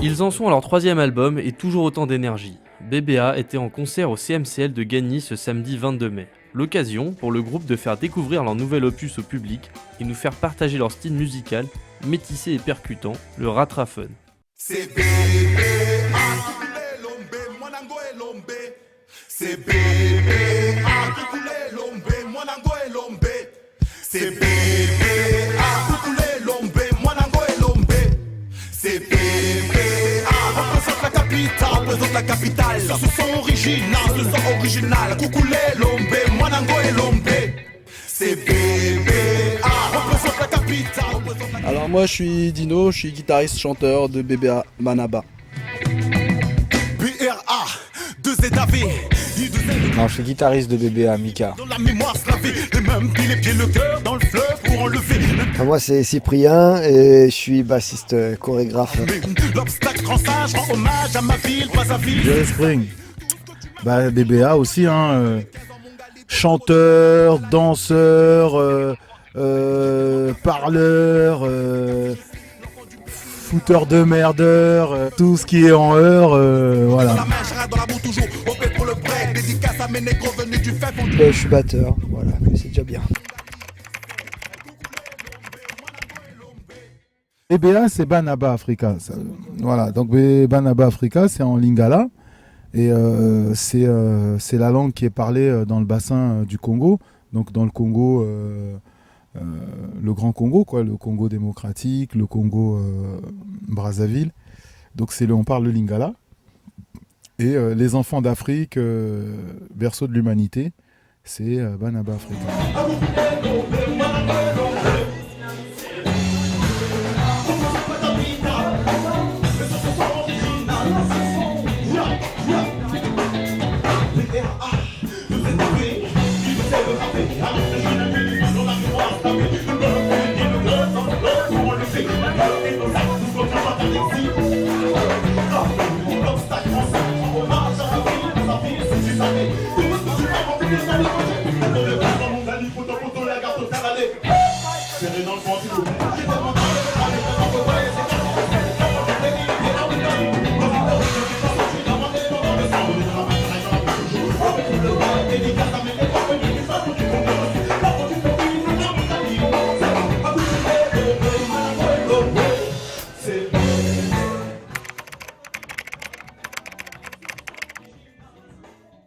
Ils en sont à leur troisième album et toujours autant d'énergie. BBA était en concert au CMCL de Gagny ce samedi 22 mai. L'occasion pour le groupe de faire découvrir leur nouvel opus au public et nous faire partager leur style musical, métissé et percutant, le Ratrafun. C'est BBA, Mwanango et Lombe. C'est BBA, Mwanango et Lombe. C'est BBA, Mwanango et Lombe. C'est BBA, représente la capitale, représente la capitale. Ce son original, Coucoulé, Lombe, Mwanango et Lombe. C'est BBA, représente la capitale. Alors moi je suis Dino, je suis guitariste chanteur de BBA Manaba. BRA, 2ZAV. Non, je suis guitariste de BBA Mika. Dans la mémoire slavée, les mêmes pieds, les pieds, le cœur dans le fleuve pour enlever. Moi c'est Cyprien et je suis bassiste chorégraphe. L'obstacle grand sage rend hommage à ma ville, pas à ville. Jerry Spring. Bah BBA aussi, hein. Chanteur, danseur, parleur, fouteur de merdeur, tout ce qui est en heure, voilà. Je suis batteur, voilà, c'est déjà bien. BBA c'est Banaba Africa, ça, voilà, donc Banaba Africa c'est en lingala et c'est la langue qui est parlée dans le bassin du Congo, donc dans le Congo, le Grand Congo, quoi, le Congo démocratique, le Congo Brazzaville, donc on parle le lingala et les enfants d'Afrique, berceau de l'humanité, c'est Banaba Africa.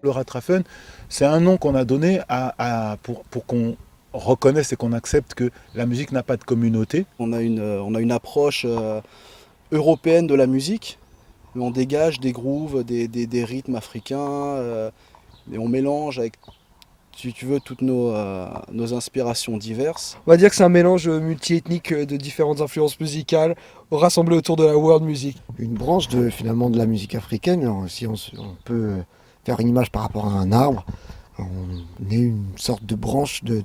Le Ratrafun, c'est un nom qu'on a donné pour qu'on reconnaisse et qu'on accepte que la musique n'a pas de communauté. On a une approche européenne de la musique, mais on dégage des grooves, des rythmes africains, et on mélange avec, si tu veux, toutes nos inspirations diverses. On va dire que c'est un mélange multiethnique de différentes influences musicales rassemblées autour de la world music. Une branche finalement de la musique africaine, alors, si on peut faire une image par rapport à un arbre, on est une sorte de branche de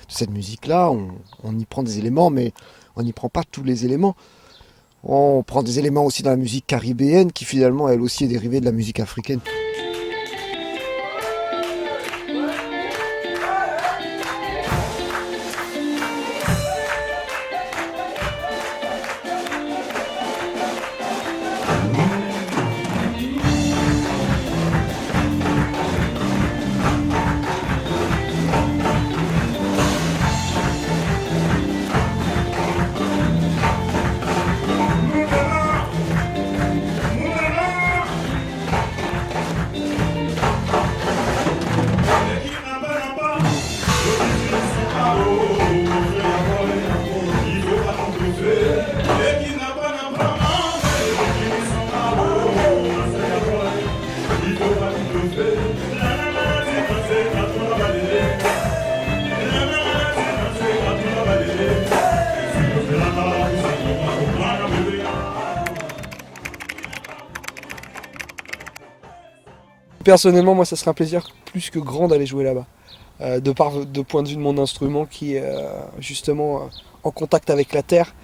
cette musique-là, on y prend des éléments, mais on n'y prend pas tous les éléments. On prend des éléments aussi dans la musique caribéenne, qui finalement elle aussi est dérivée de la musique africaine. Personnellement, moi, ça serait un plaisir plus que grand d'aller jouer là-bas. De point de vue de mon instrument qui est justement en contact avec la terre.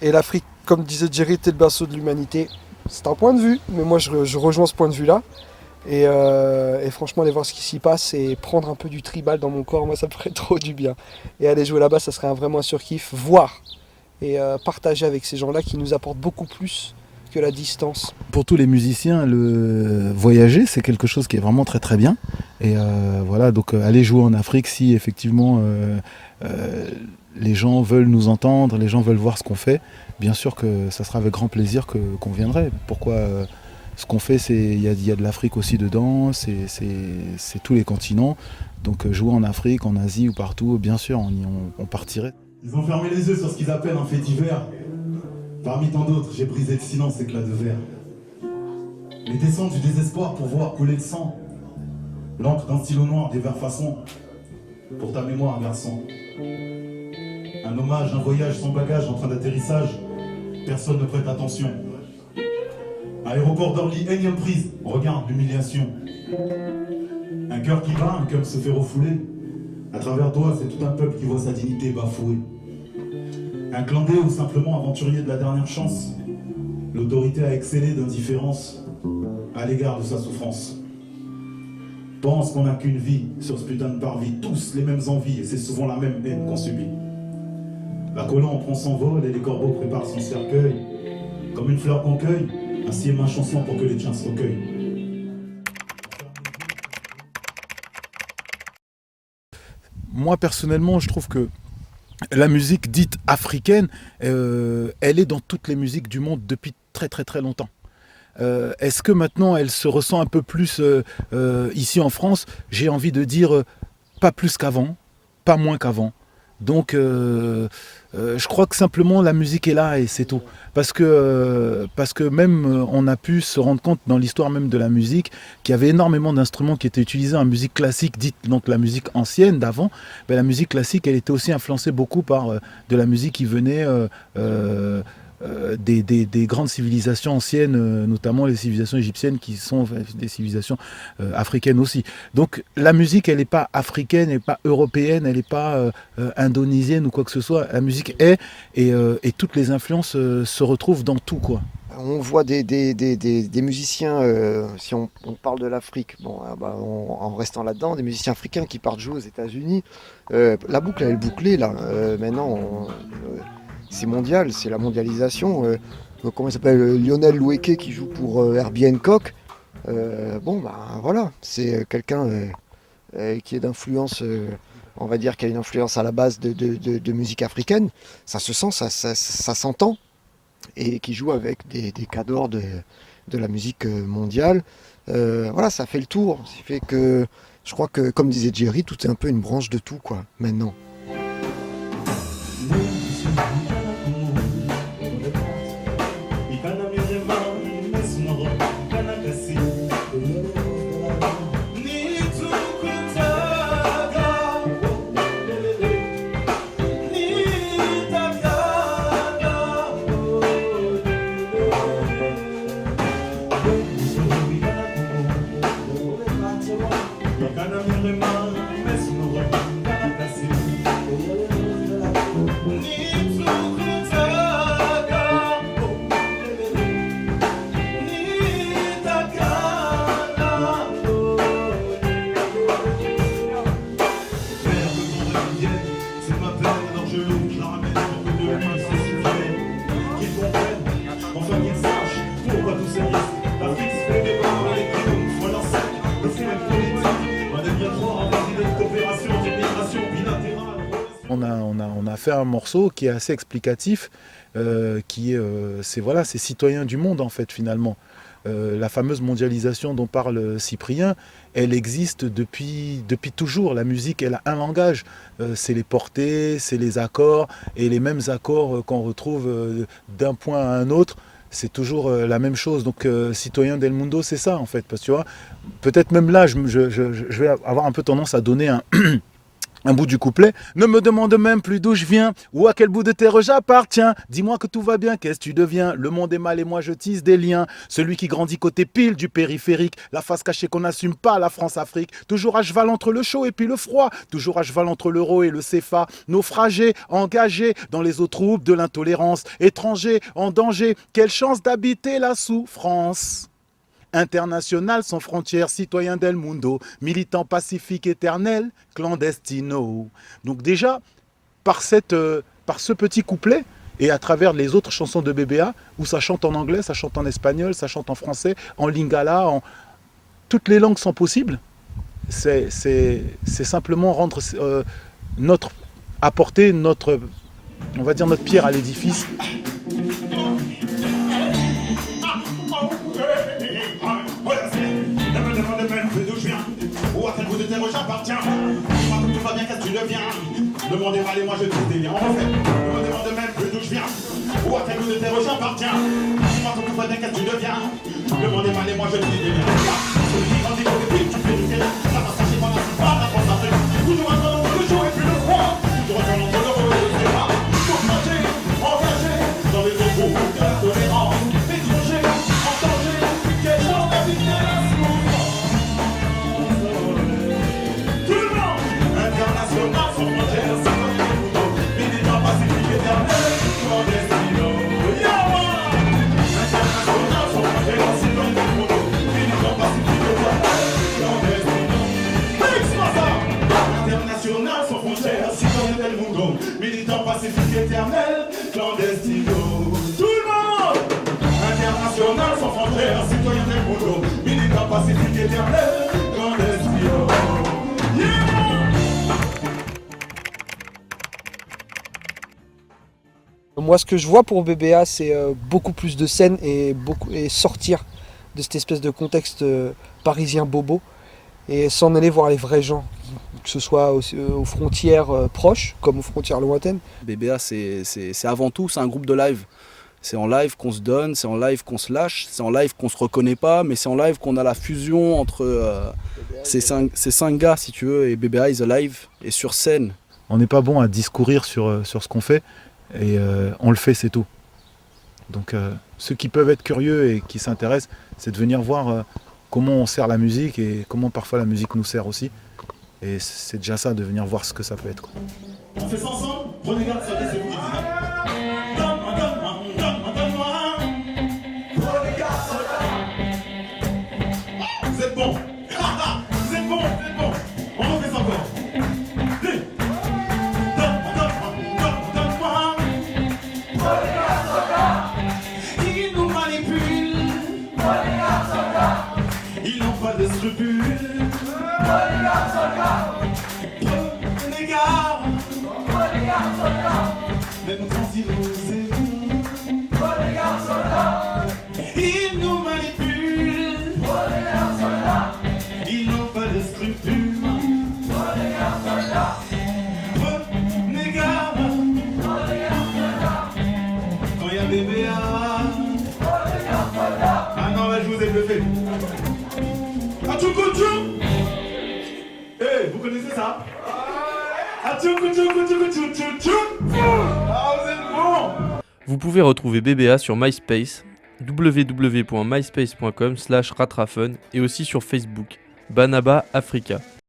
Et l'Afrique, comme disait Jerry, était le berceau de l'humanité. C'est un point de vue, mais moi je rejoins ce point de vue-là. Et franchement, aller voir ce qui s'y passe et prendre un peu du tribal dans mon corps, moi ça me ferait trop du bien. Et aller jouer là-bas, ça serait vraiment un surkiff. Voir et partager avec ces gens-là qui nous apportent beaucoup plus que la distance. Pour tous les musiciens, voyager, c'est quelque chose qui est vraiment très très bien. Et voilà, donc aller jouer en Afrique, si effectivement les gens veulent nous entendre, les gens veulent voir ce qu'on fait, bien sûr que ça sera avec grand plaisir qu'on viendrait. Pourquoi ce qu'on fait, il y a de l'Afrique aussi dedans, c'est tous les continents. Donc jouer en Afrique, en Asie ou partout, bien sûr, on partirait. Ils ont fermé les yeux sur ce qu'ils appellent un fait divers. Parmi tant d'autres, j'ai brisé le silence, éclat de verre. Les descentes du désespoir pour voir couler le sang. L'encre d'un stylo noir, des vers façons. Pour ta mémoire, garçon. Un hommage, un voyage sans bagage en train d'atterrissage. Personne ne prête attention. Aéroport d'Orly, énième prise. Regarde l'humiliation. Un cœur qui bat, un cœur se fait refouler. À travers toi, c'est tout un peuple qui voit sa dignité bafouée. Un clandé ou simplement aventurier de la dernière chance. L'autorité a excellé d'indifférence à l'égard de sa souffrance. Pense qu'on n'a qu'une vie sur ce putain de parvis, tous les mêmes envies, et c'est souvent la même haine qu'on subit. La colombe prend son vol et les corbeaux préparent son cercueil. Comme une fleur qu'on cueille, ainsi est ma chanson pour que les tiens se recueillent. Moi personnellement, je trouve que la musique dite africaine, elle est dans toutes les musiques du monde depuis très très très longtemps. Est-ce que maintenant elle se ressent un peu plus ici en France? J'ai envie de dire pas plus qu'avant, pas moins qu'avant. Donc je crois que simplement la musique est là et c'est tout. Parce que même on a pu se rendre compte dans l'histoire même de la musique qu'il y avait énormément d'instruments qui étaient utilisés en musique classique, dite donc la musique ancienne d'avant. Ben, la musique classique, elle était aussi influencée beaucoup par de la musique qui venait des grandes civilisations anciennes, notamment les civilisations égyptiennes qui sont des civilisations africaines aussi. Donc la musique, elle n'est pas africaine, elle n'est pas européenne, elle n'est pas indonésienne ou quoi que ce soit. La musique est, et toutes les influences se retrouvent dans tout, quoi. On voit des musiciens, si on parle de l'Afrique, bon, en restant là-dedans, des musiciens africains qui partent jouer aux États-Unis. La boucle, elle est bouclée là. Maintenant, c'est mondial, c'est la mondialisation. Comment il s'appelle, Lionel Loueke qui joue pour Herbie Hancock. Voilà, c'est quelqu'un qui est d'influence, on va dire, qui a une influence à la base de musique africaine. Ça se sent, ça s'entend. Et qui joue avec des cadors de la musique mondiale. Voilà, ça fait le tour. Ça fait que, je crois que, comme disait Jerry, tout est un peu une branche de tout, quoi, maintenant. On a fait un morceau qui est assez explicatif, c'est citoyen du monde en fait finalement. La fameuse mondialisation dont parle Cyprien, elle existe depuis toujours. La musique, elle a un langage, c'est les portées, c'est les accords, et les mêmes accords qu'on retrouve d'un point à un autre, c'est toujours la même chose. Donc Citoyen del Mundo, c'est ça en fait, parce que tu vois, peut-être même là, je vais avoir un peu tendance à donner un bout du couplet. Ne me demande même plus d'où je viens ou à quel bout de terre j'appartiens. Dis-moi que tout va bien, qu'est-ce que tu deviens? Le monde est mal et moi je tisse des liens. Celui qui grandit côté pile du périphérique. La face cachée qu'on n'assume pas, la France-Afrique. Toujours à cheval entre le chaud et puis le froid. Toujours à cheval entre l'euro et le CFA. Naufragés, engagés dans les eaux troubles de l'intolérance. Étrangers, en danger. Quelle chance d'habiter la souffrance. International sans frontières, citoyen del mundo, militant pacifique éternel, clandestino. Donc déjà, par ce petit couplet, et à travers les autres chansons de BBA, où ça chante en anglais, ça chante en espagnol, ça chante en français, en lingala, toutes les langues sont possibles. C'est simplement rendre apporter notre, on va dire, notre pierre à l'édifice. Demandez-moi, moi je te délire. On refait. Demandez-moi même plus d'où je viens. Ou à quel bout de terre j'appartiens. Dis-moi tout va bien, qu'est-ce que tu deviens. Demandez-moi, moi je te délire. Celui qui grandit pour les pieds, tu fais du ciel. Ça va s'acheter pendant ce pas, la France après. Toujours un entre le jour et puis le froid. Toujours un entre le haut et le sérat. Pour manger, engagé dans les autres groupes de la tolérance. Étranger, en danger, quel genre d'habitation. Tout le monde, international, sans frontières. Militant pacifique éternel, clandestino. Tout le monde! International sans frontières, citoyen del mundo. Militant pacifique éternel, clandestino. Moi, ce que je vois pour BBA, c'est beaucoup plus de scènes et sortir de cette espèce de contexte parisien bobo et s'en aller voir les vrais gens, que ce soit aux frontières proches comme aux frontières lointaines. BBA, c'est avant tout, c'est un groupe de live. C'est en live qu'on se donne, c'est en live qu'on se lâche, c'est en live qu'on se reconnaît pas, mais c'est en live qu'on a la fusion entre ces cinq gars, si tu veux, et BBA is alive, et sur scène. On n'est pas bon à discourir sur ce qu'on fait, et on le fait, c'est tout. Donc ceux qui peuvent être curieux et qui s'intéressent, c'est de venir voir comment on sert la musique et comment parfois la musique nous sert aussi. Et c'est déjà ça, de venir voir ce que ça peut être, quoi. On fait ça ensemble? Prenez garde, ça c'est vous qui dites. Donne-moi, donne-moi. Prenez garde, vous êtes bon. Vous êtes bon. On refait ça encore. Donne-moi. Prenez garde, ils nous manipulent. Prenez garde, ils n'ont pas de scrupules. Prenez garde, prenez garde. Même quand ils nous aiment, ils nous manipulent, ils n'ont pas de scrupules. Prenez garde, quand il y a BBA. Ah non, là je vous ai bluffé. Atchoukoutchou. Eh, vous connaissez ça? Vous pouvez retrouver BBA sur MySpace, www.myspace.com/ratrafun et aussi sur Facebook, Banaba Africa.